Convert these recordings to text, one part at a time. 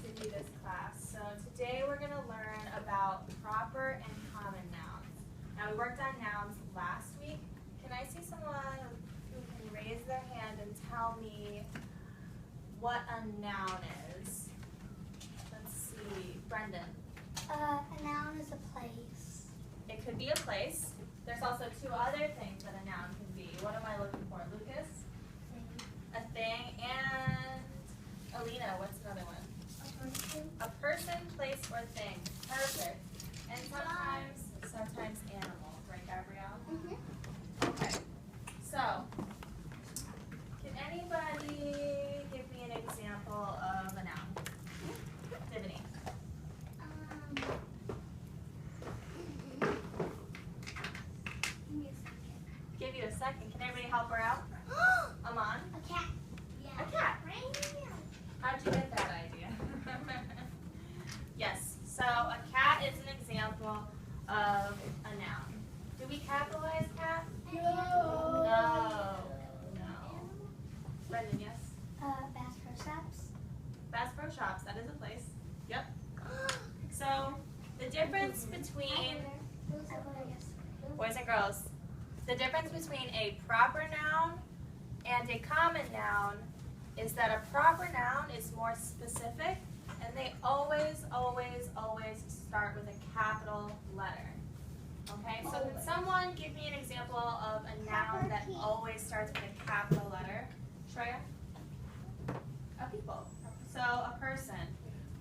to do this class. So today we're going to learn about proper and common nouns. Now we worked on nouns last week. Can I see someone who can raise their hand and tell me what a noun is? Let's see, Brendan. A noun is a place. It could be a place. There's also two other things that a noun can be. What am I looking for, Lucas? A thing, and Alina, what's another one? A person. A person, place, or thing. Perfect. And sometimes animal, right, Gabrielle? Mm-hmm. Okay. So, can anybody give me an example of a noun? Tiffany. Give you a second. Can everybody help her out? Aman? A cat. Yeah. A cat. Right here. How'd you get that idea? Yes, so a cat is an example of a noun. Do we capitalize cat? No. Brendan, yes? Bass Pro Shops. Bass Pro Shops, that is a place. Yep. So the difference between boys and girls, the difference between a proper noun and a common noun is that a proper noun is more specific, and they always start with a capital letter. Okay, so can someone give me an example of a noun that always starts with a capital letter? Shreya? A people. So a person.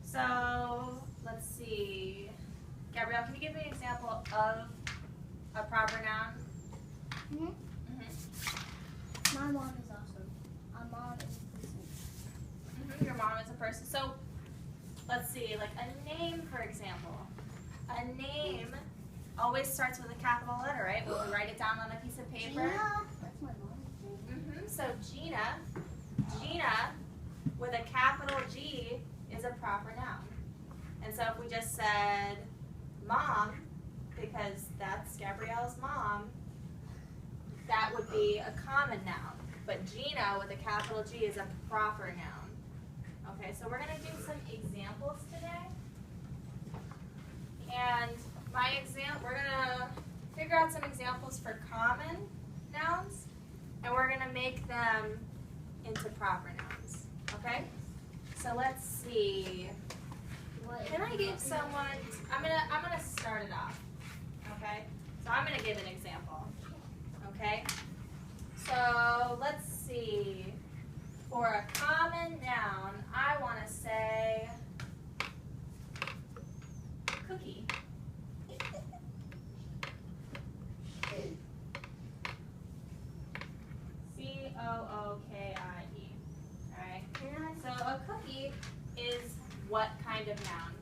So let's see. Gabrielle, can you give me an example of a proper noun? Mm-hmm. Mm-hmm. My mom is awesome. My mom is a person. Mm-hmm. Your mom is a person. So let's see, like a name, for example. A name always starts with a capital letter, right? Will we write it down on a piece of paper? Gina. That's my mom's name. Mm-hmm. So Gina, with a capital G, is a proper noun. And so if we just said mom, because that's Gabrielle's mom, that would be a common noun. But Gina with a capital G is a proper noun. Okay, so we're going to do some examples today. And we're going to figure out some examples for common nouns, and we're going to make them into proper nouns. Okay? So let's see. Can I give someone? I'm gonna start it off. Okay? So I'm gonna give an example. Okay? So let's see. For a common noun, I want to say cookie. C-O-O-K-I-E. Alright? So a cookie is what kind of noun?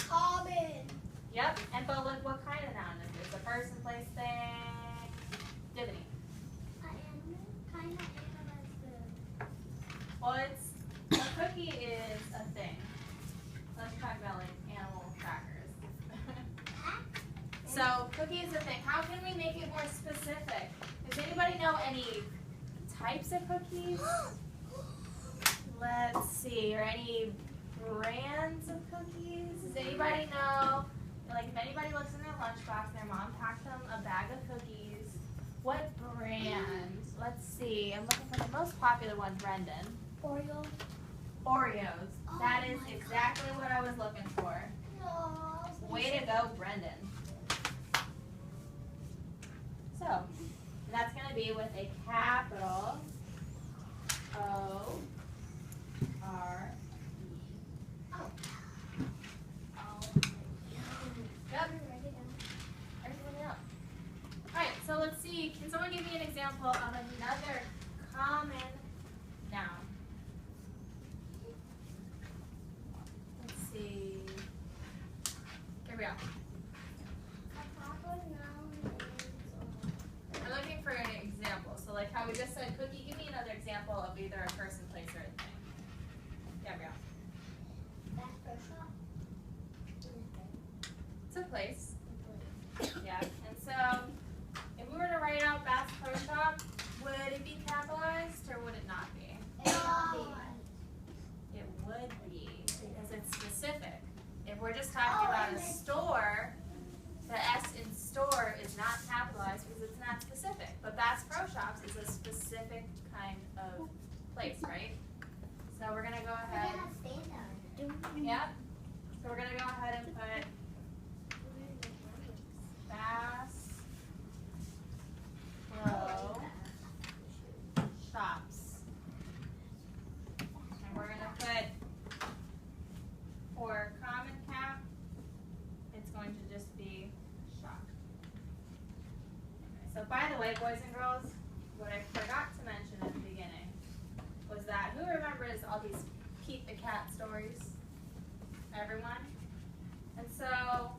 Common. Yep. And but look, what kind of noun is this? A person, place, thing? Divinity. Kind of animal. Well, a cookie is a thing. Let's talk about like animal crackers. So cookie is a thing. How can we make it more specific? Does anybody know any types of cookies? Let's see, or any brands of cookies? Does anybody know, like if anybody looks in their lunchbox, their mom packed them a bag of cookies, what brand? Let's see, I'm looking for the most popular one, Brendan. Oreo. Oreos. That is Oh my exactly what I was looking for. No. Way to go, Brendan. So, that's going to be with a capital O-R-E. Yep. Everyone else. Alright, so let's see. Can someone give me an example of another common noun? Let's see. Gabrielle. I'm looking for an example. So like how we just said cookie, give me another example of either a person, place, or a thing. Gabrielle. Bass Pro Shop. It's a place. Yeah. And so if we were to write out Bass Pro Shop, would it be capitalized or would it not be? It It would be because it's we're just talking about a store, the S in store is not capitalized because it's not specific. But Bass Pro Shops is a specific kind of place, right? So we're going to go ahead. Yep. So we're going to go ahead and put Bass Pro Shops. And we're going to put, for common cap, it's going to just be shop. Okay, so by the way, boys and girls, what I forgot to mention at the beginning was that, who remembers all these Pete the Cat stories? Everyone? And so,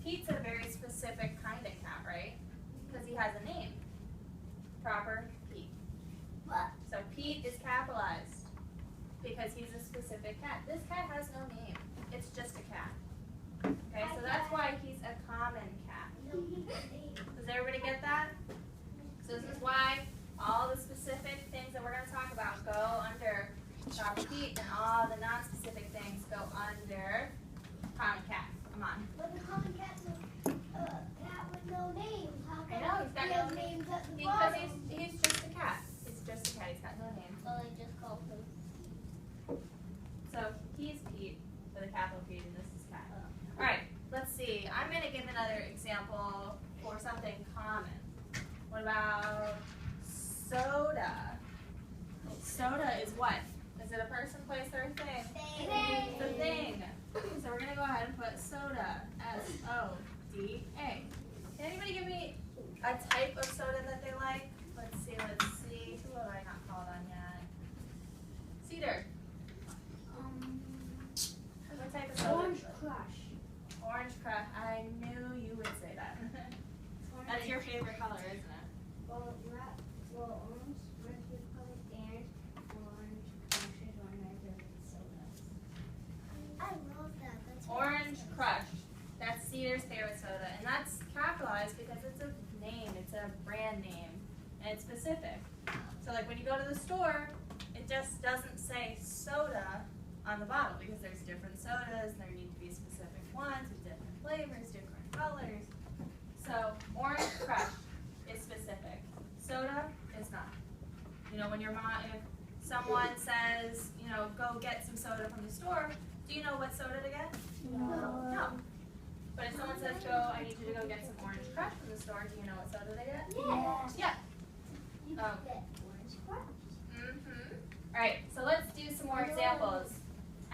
Pete's a very specific kind of cat, right? Because he has a name. Proper Pete. What? So Pete is capitalized because he's a specific cat. This cat has no name. It's just a cat. Okay, so that's why he's a common cat. Does everybody get that? So this is why all the specific things that we're going to talk about go under Proper Pete, and all the non-specific things go under common cat. Come on. But the common cat's a cat with no name. How I know, he's got he no has names at the Because bottom? he's just a cat. He's just a cat. He's got no name. So they just call him. So he's Pete with a capital P, and this is cat. All right, let's see. I'm going to give another example for something common. What about soda? Soda is what? Is it a person, place, or a thing? It's a thing. So we're going to go ahead and put soda. S-O-D-A. Can anybody give me a type of soda that they like? Let's see. Who have I not called on yet? Cedar. What type of soda? Orange Crush. Orange Crush. I knew you would say that. That's your favorite color, isn't it? Well, orange is colored and orange Crush is one of my favorite sodas. I love that. That's Orange Crush. That's Cedar's favorite soda. And that's capitalized because it's a name. It's a brand name. And it's specific. So like when you go to the store, it just doesn't say soda on the bottle because there's different sodas. There need to be specific ones with different flavors, different colors. So Orange Crush is specific. Soda is not. You know, when your mom, if someone says, you know, go get some soda from the store, do you know what soda to get? No. But if someone says, I need you to go get some Orange Crush from the store, do you know what soda they get? Yeah. Yeah. You can get Orange Crush. All right, so let's do some more examples.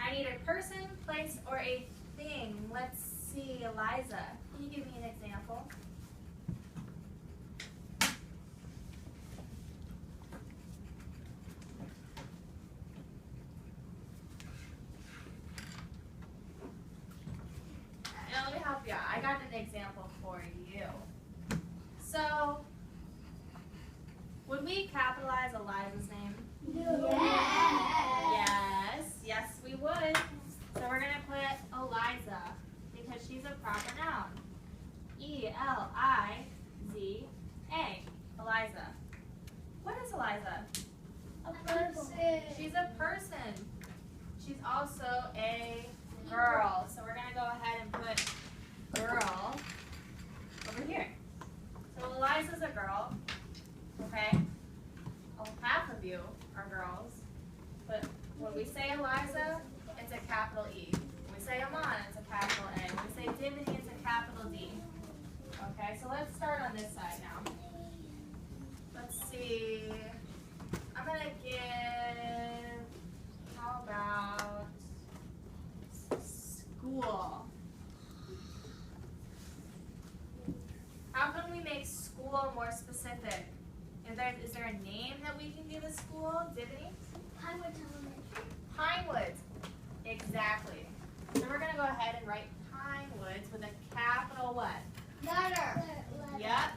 I need a person, place, or a thing. Let's see, Eliza. Can you give me an example? Now, let me help you out. I got an example for you. So, would we capitalize Eliza's name? Yes, we would. So we're going to put Eliza because she's a proper noun. E-L-I-Z-A. Eliza. What is Eliza? A person. She's a person. She's also a girl. So we're going to go ahead and put girl over here. So Eliza's a girl. Okay? Half of you are girls. But when we say Eliza, it's a capital E. When we say Amon, it's a capital A. When we say Dimity, it's a capital D. Okay, so let's start on this side now. Let's see. I'm going to give, how about school? How can we make school more specific? Is there a name that we can give a school? Dimity? Pinewood Elementary. Pinewoods. Exactly. So we're going to go ahead and write Pinewoods with a capital what? Letter. Yep.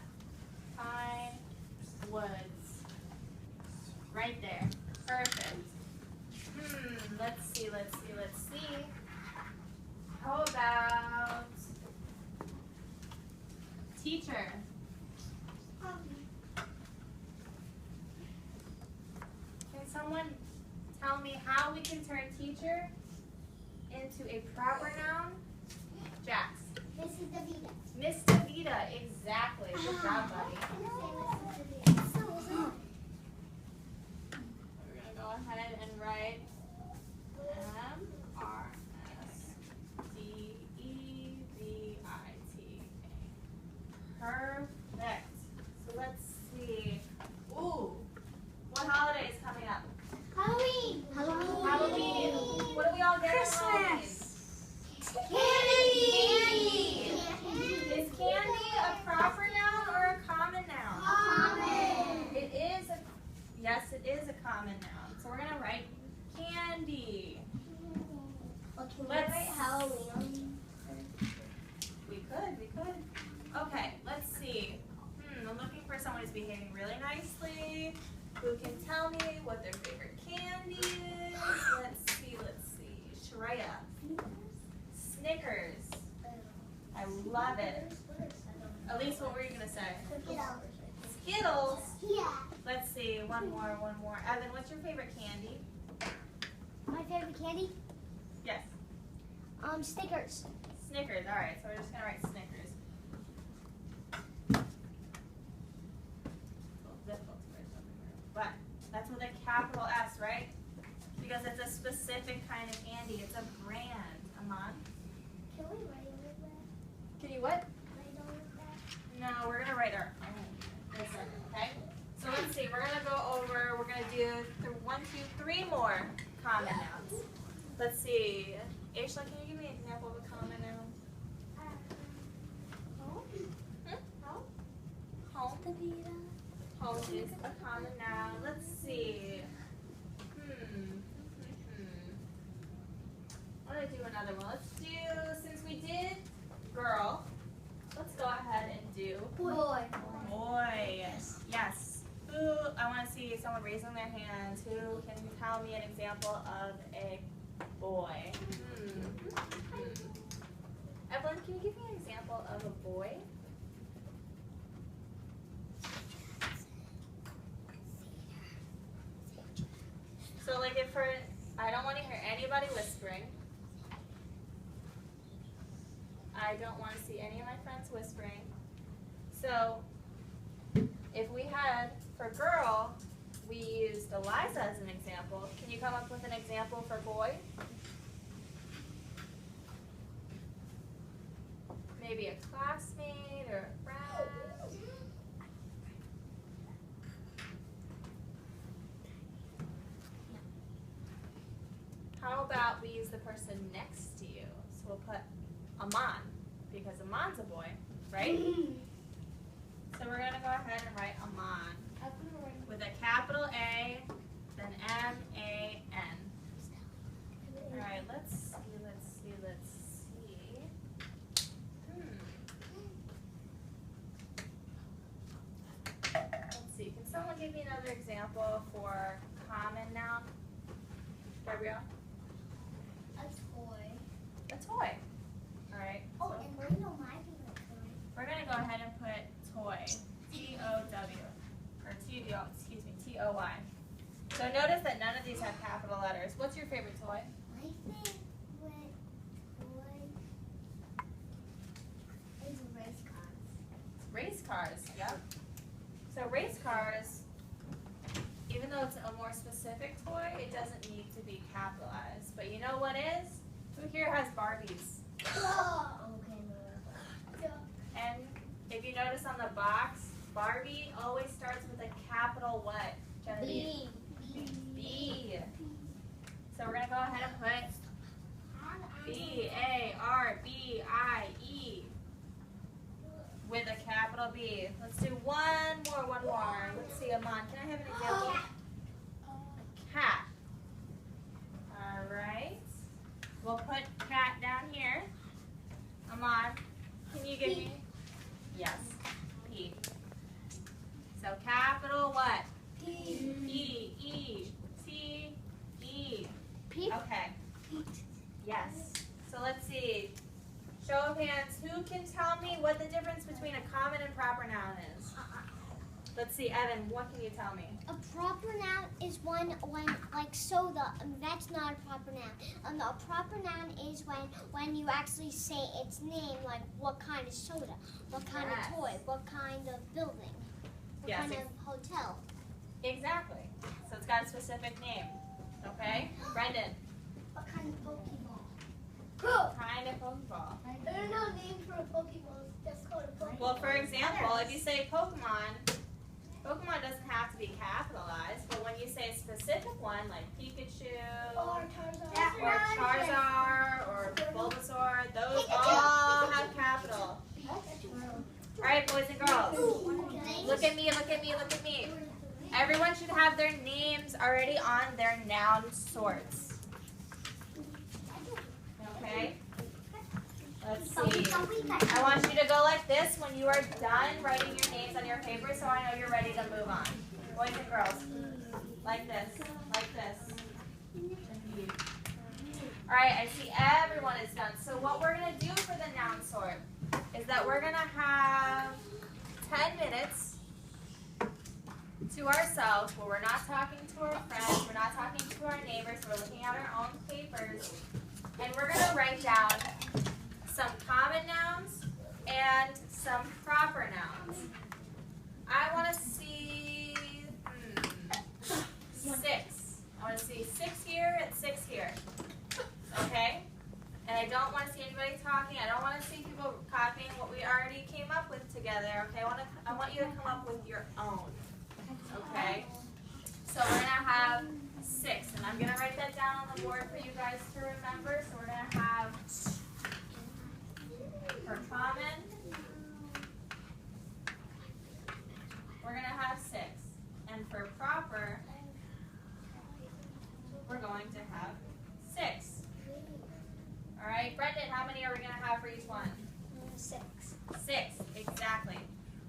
Pinewoods. Right there. Perfect. Let's see. How about teacher? Can someone tell me how we can turn teacher into a proper noun Jax. Mrs. Davida. Miss Davida, exactly. Good job, buddy. We're gonna go ahead and write MRSDEVITA. Perfect. So let's see. Ooh, what holiday is coming up? Halloween. Halloween. What do we all get on Halloween? Candy. Is candy a proper noun or a common noun? Common. It is a, yes, it is a common noun. So we're gonna write candy. Let's write Halloween. We could. Okay, let's see. I'm looking for someone who's behaving really nicely, who can tell me what their favorite candy is. Let's see. Shreya. Snickers. I love it. Elise, what were you gonna say? Skittles. Yeah. Let's see, one more. Evan, what's your favorite candy? My favorite candy? Yes. Snickers. Snickers, alright, so we're just gonna write Snickers. A little difficult to write something there. But that's with a capital S, right? Because it's a specific kind of candy. It's a brand. Aman? Can we write it with that? Can you what? Write it with that? No, we're gonna write our own. Okay? So let's see, we're gonna go over, we're gonna do 3 more common nouns. Let's see. Aishla, can you give me an example of a common noun? Home. Home is a common noun. Let's see. I'm gonna do another one. Let's do, since we did girl, let's go ahead and do Boy. boy. Yes. Who, I want to see someone raising their hands. Who can tell me an example of a boy? Evelyn, can you give me an example of a boy? So like if I don't want to hear anybody whispering. I don't want to see any of my friends whispering. So if we had, for girl, we used Eliza as an example. Can you come up with an example for boy? Maybe a classmate or a friend. How about we use the person next to you? So we'll put Aman, because Aman's a boy, right? So we're going to go ahead and write Aman with a capital A, then M-A-N. All right, let's see. Let's see, can someone give me another example for common noun? Gabrielle? A toy. A toy. All right. Oh, So and I know my favorite toy. we're going to go ahead and put toy. T-O-W. Or T-O-Y. So notice that none of these have capital letters. What's your favorite toy? My favorite toy is race cars. Race cars. Yep. So race cars, even though it's a more specific toy, it doesn't need to be capitalized. But you know what is? Who here has Barbies? And if you notice on the box, Barbie always starts with a capital what? Genevieve? B. So we're going to go ahead and put B-A-R-B-I-E with a capital B. Let's do one more. Let's see, Aman, can I have an example? Cat. All right. We'll put cat down here. Aman, can you give me? Yes, P. So capital what? P-E-E-T-E. P. Okay. Yes. So let's see. Show of hands. Who can tell me what the difference between a common and proper noun is? Let's see, Evan, what can you tell me? A proper noun is when like soda. That's not a proper noun. A proper noun is when you actually say its name, like what kind of soda, what kind Yes. of toy, what kind of building, what Yes, kind of hotel. Exactly. So it's got a specific name. Okay? Brendan. What kind of Pokeball? Kind of Pokeball. There's no name for a Pokeball. It's just called a Pokeball. Well, for example, if you say Pokemon, Pokemon doesn't have to be capitalized, but when you say a specific one, like Pikachu, Or Tarzan. or Charizard, or Bulbasaur, those all have capital. Alright, boys and girls. Look at me, look at me, look at me. Everyone should have their names already on their noun sorts. Okay? Let's see. I want you to go like this when you are done writing your names on your paper so I know you're ready to move on. Boys and girls. Like this. Like this. Alright, I see everyone is done. So what we're going to do for the noun sort is that we're going to have 10 minutes to ourselves where we're not talking to our friends, we're not talking to our neighbors, we're looking at our own papers, and we're going to write down some common nouns and some proper nouns. I want to see 6. I want to see 6 here and 6 here. Okay? And I don't want to see anybody talking. I don't want to see people copying what we already came up with together. Okay? I want you to come up with your own. Okay? So we're going to have 6. And I'm going to write that down on the board for you guys to remember. So we're going to have for common, we're going to have 6. And for proper, we're going to have 6. All right, Brendan, how many are we going to have for each one? 6. 6, exactly.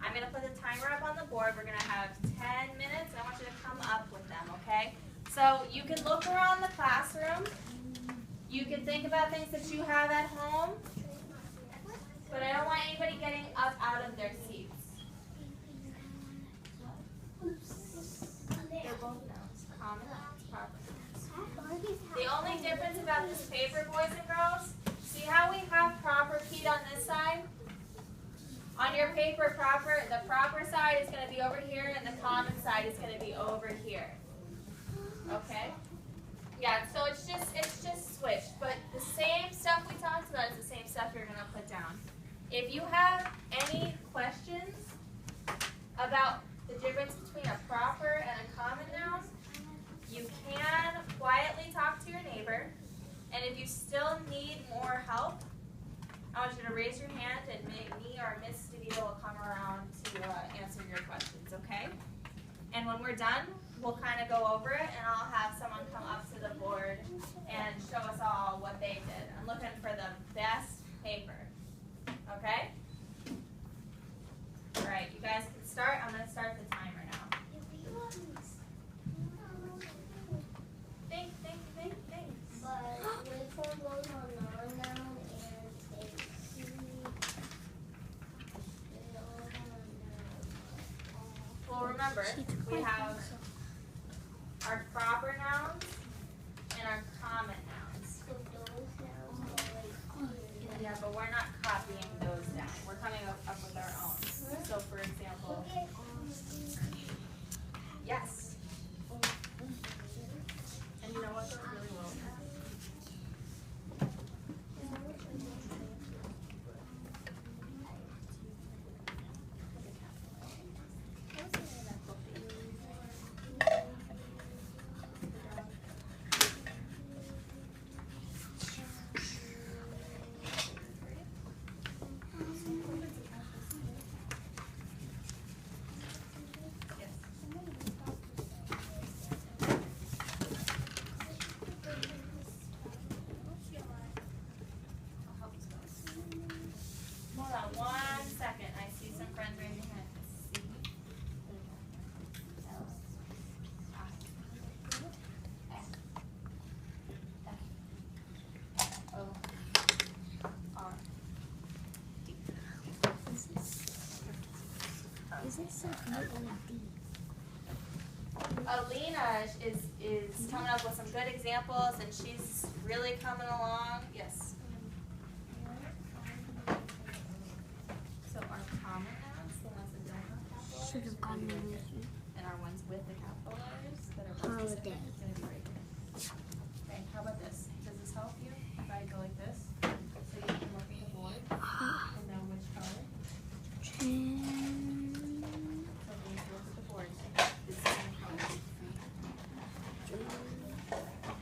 I'm going to put the timer up on the board. We're going to have 10 minutes. I want you to come up with them, okay? So you can look around the classroom. You can think about things that you have at home. But I don't want anybody getting up out of their seats. They're both nouns. Common nouns, proper nouns. The only difference about this paper, boys and girls, see how we have proper keyed on this side? On your paper, the proper side is going to be over here and the common side is going to be over here. Okay? Yeah, so it's just switched. But the same stuff we talked about is the same stuff you're going to put down. If you have any questions about the difference between a proper and a common noun, you can quietly talk to your neighbor. And if you still need more help, I want you to raise your hand and me or Miss DeVito will come around to answer your questions, okay? And when we're done, we'll kind of go over it and I'll have someone come up to the board and show us all what they did. I'm looking for the best paper, okay? All right, you guys can start. I'm going to start the timer now. Think. But which one goes on non-noun and Well, remember, we have our proper nouns and our common nouns. so those nouns are like here. Yeah, but we're not copying those down. We're coming up with our own. So, for example, yes. And you know what? Those really well. Alina is coming up with some good examples, and she's really coming along. Yes. So our common nouns, the ones that don't have capital letters, Should have gone with you. and our ones with the capital letters that are both specific, it's going to be right here. Okay, how about this? Does this help you if I go like this? So you can look at the board and know which color. So these look at the board. This is the color.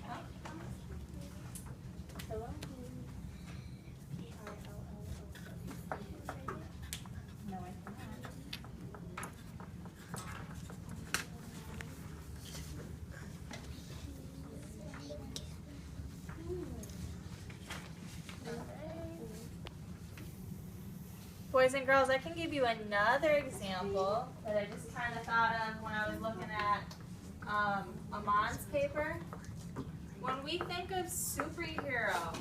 Huh? Hello? No, I cannot. Boys and girls, I can give you another example that I just kind of thought of when I was looking at Amon's paper. When we think of superhero,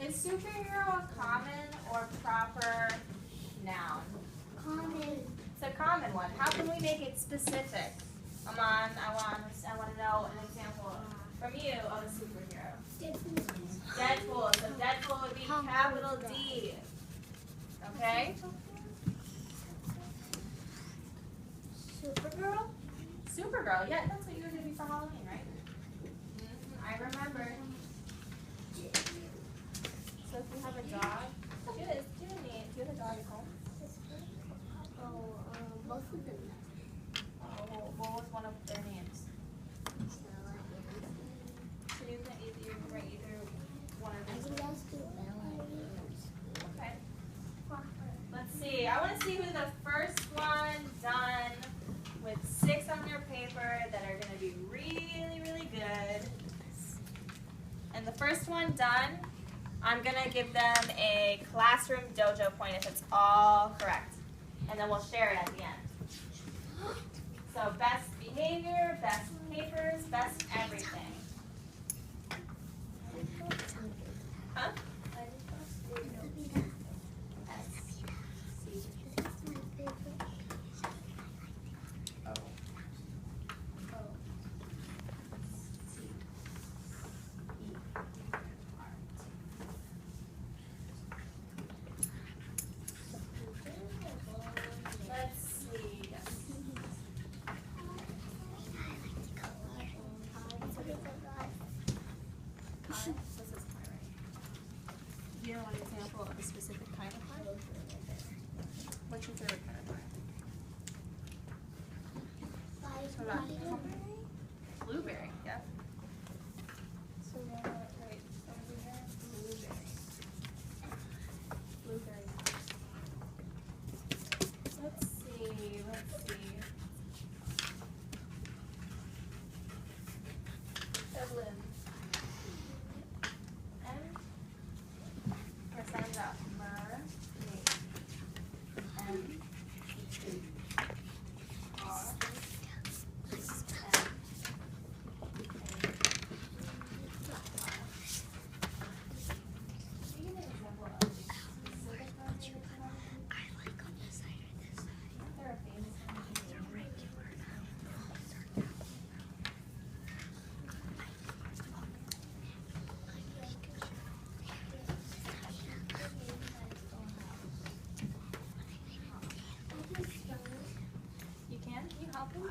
is superhero a common or proper noun? Common. It's a common one. How can we make it specific? Amon, I want to know an example from you of a superhero. Deadpool. So Deadpool would be capital D. Okay? Supergirl? Supergirl, yeah, that's what you were going to be for Halloween, right? I remember. So if you have a dog, do you have a dog at home? Both of them. Oh, what was one of their names? So you can write either one of them. Okay. Let's see. I want to see who the first one done with 6 on your paper that are going to be really, really good. And the first one done, I'm going to give them a classroom dojo point if it's all correct. And then we'll share it at the end. So best behavior, best papers, best everything. Huh? Let's see. This is pie, right? Do you know an example of a specific kind of pie? What's your favorite kind of pie? What about blueberry? Yeah. So right over here, blueberry. Blueberry. Let's see. Evelyn. Or sounds out. Mer. M. R. You can? Can you help him?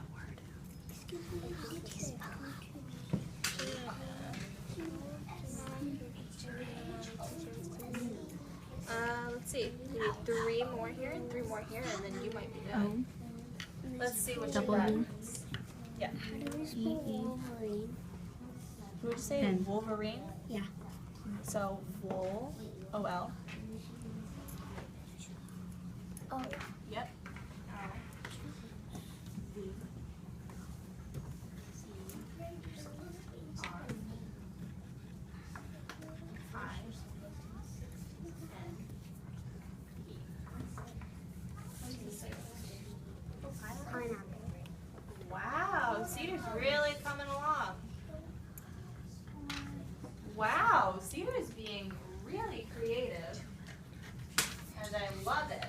Let's see. We need 3 more here and 3 more here, and then you might be done. Let's see what you got. Yeah. How do we spell Wolverine? Would you say Wolverine? Yeah. So Wol, O-L. Oh. Yep. Wow, Cedar's really coming along. Wow, Cedar's being really creative. And I love it.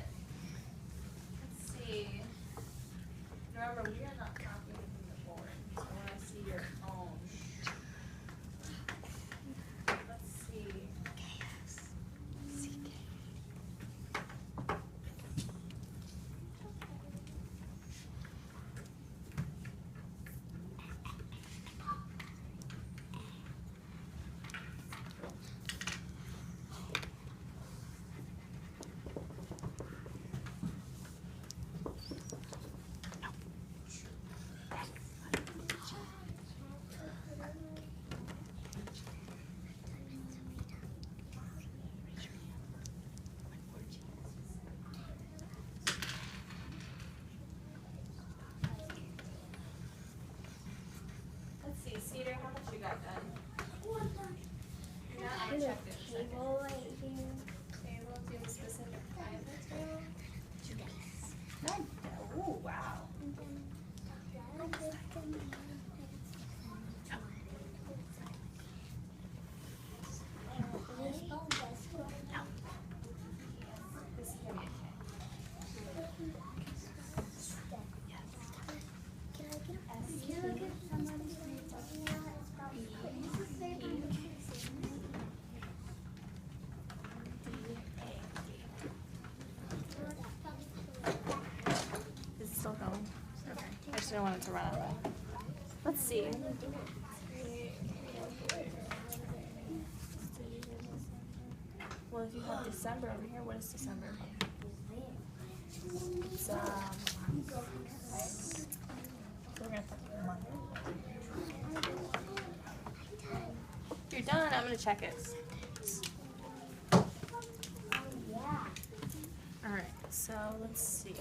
all right here. Table, do you have a specific kind of table? Good. Oh, wow. This is gonna be Is it still going? Okay. I just didn't want it to run out. Let's see. Well, if you have December over here, what is December? It's, okay. So we're gonna put the month. If you're done, I'm gonna check it. Alright, so let's see.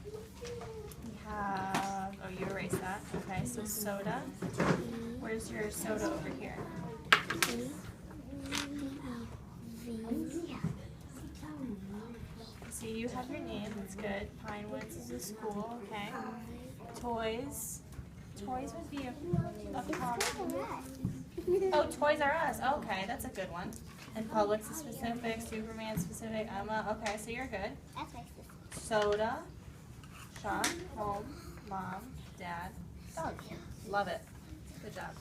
We have, oh, you erased that. Okay, so soda. Where's your soda over here? See, you have your name. That's good. Pinewoods is a school. Okay. Toys. Toys would be a common. Oh, Toys R Us. Okay, that's a good one. And Publix is specific. Superman specific. Emma. Okay, so you're good. That's my sister. Soda. Shop. Home. Mom. Dad. Dog. Love it. Good job.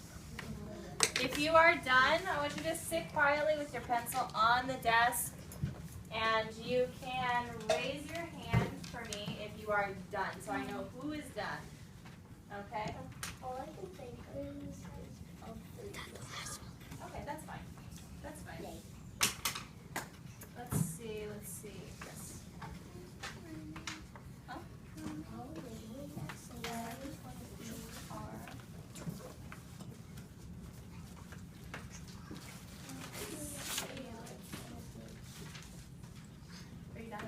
If you are done, I want you to sit quietly with your pencil on the desk. And you can raise your hand for me if you are done, so I know who is done. Okay? All I can think is Okay, that's fine. That's fine. Let's see. Yes. Huh? Are you done?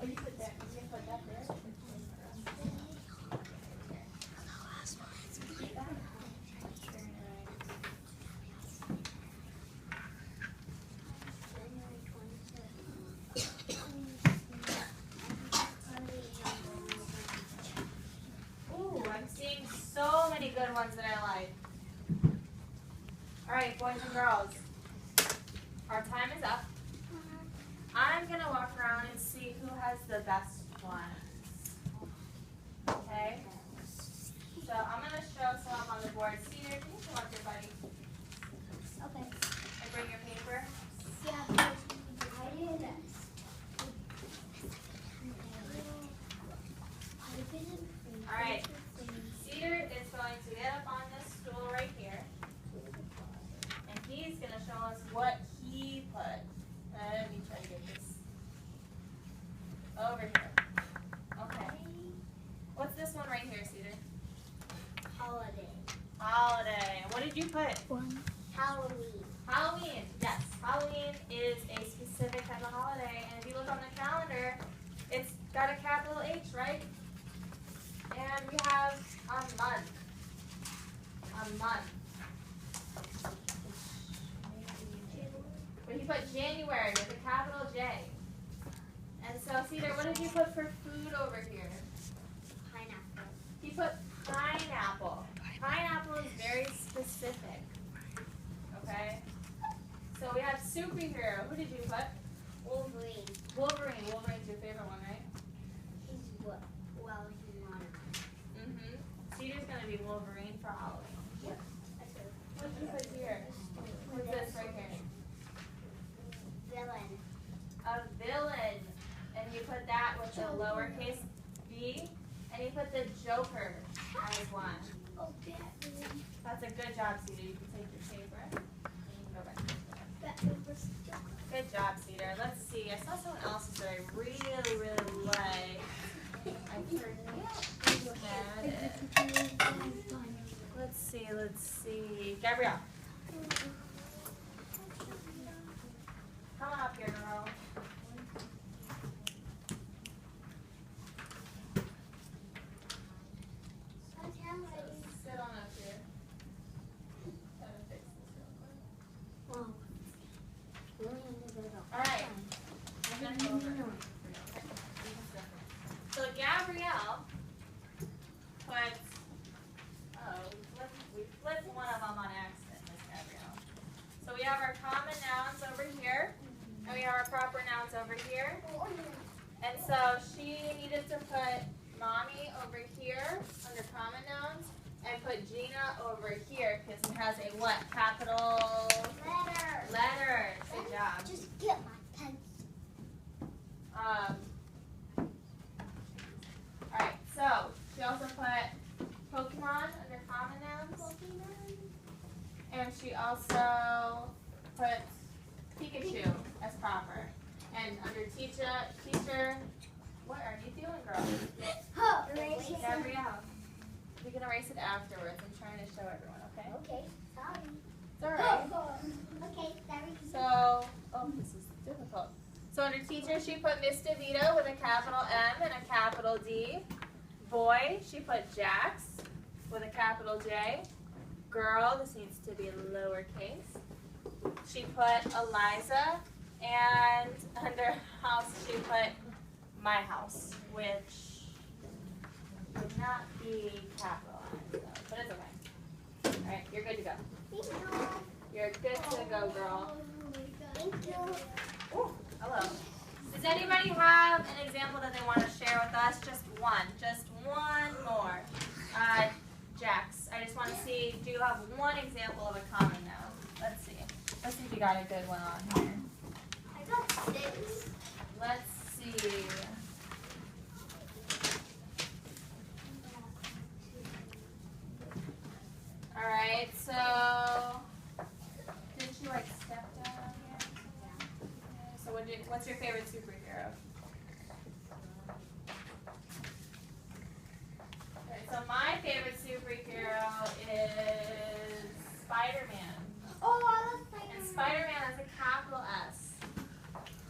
Oh, you put that. You put that there. Ooh, I'm seeing so many good ones that I like. All right, boys and girls, our time is up. I'm gonna walk around and see who has the best ones. Okay? So I'm gonna show some up on the board. Cedar, can you come up here, buddy? okay. And bring your paper. Yeah, I did this. All right. Cedar is going to get up on this stool right here. And he's gonna show us what he put. Let me try to get this over here. Okay. What's this one right here, Cedar? Holiday. Holiday. What did you put? Halloween. Halloween. Yes. Halloween is a specific type of holiday. And if you look on the calendar, it's got a capital H, right? And we have a month. A month. But you put January with a capital J. And so, Cedar, what did you put for food over here? Pineapple. He put pineapple. Pineapple is very specific. Okay? So we have superhero. Who did you put? Wolverine. Wolverine. Wolverine's your favorite one, right? He's what? Well, he's not. Mm-hmm. Cedar's going to be Wolverine for Halloween. Yep. What did you put here? What's this right here? Villain. A villain. And you put that with the lowercase v. And you put the Joker as one. Oh, Batman. That's a good job, Cedar. You can take your paper. And you can go back. Batman was Joker. Good job, Cedar. Let's see. I saw someone else's that I really, really like. I forget who had it. Let's see. Gabrielle. Alright. So Gabrielle put, we flipped one of them on accident, Miss Gabrielle. So we have our common nouns over here, and we have our proper nouns over here. And so she needed to put mommy over here under common nouns, and put Gina over here because it has a what? Capital letter. Good job. Just get my pencil. Alright, so she also put Pokemon under common nouns. And she also put Pikachu as proper. And under teacher, what are you doing, girl? Gabrielle. We can erase it afterwards. I'm trying to show everyone, okay? Okay, sorry. It's alright. Okay, sorry. So, this is difficult. So under teacher, she put Miss DeVito with a capital M and a capital D. Boy, she put Jax with a capital J. Girl, this needs to be lowercase. She put Eliza, and under house, she put my house, which would not be capitalized, though, but it's okay. All right, you're good to go. Thank you. You're good to go, girl. Thank you. Ooh, hello. Does anybody have an example that they want to share with us? Just one more. Jax, I just want to see, do you have one example of a common noun? Let's see. Let's see if you got a good one on here. I got 6. Let's see. All right, so didn't you like step down on here? So what's your favorite superhero? Okay, so my favorite superhero is Spider-Man. Oh, I love Spider-Man. And Spider-Man has a capital S.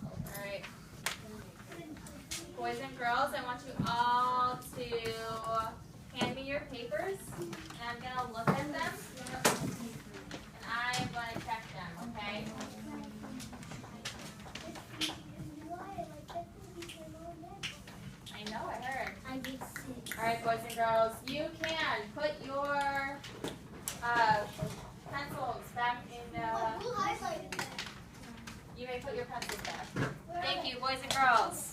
All right. Boys and girls, I want you all to hand me your papers, and I'm going to look at them, and I am going to check them, okay? I know, I heard. I did 6. All right, boys and girls, you can put your pencils back in Who highlighted that? you may put your pencils back. Thank you, boys and girls.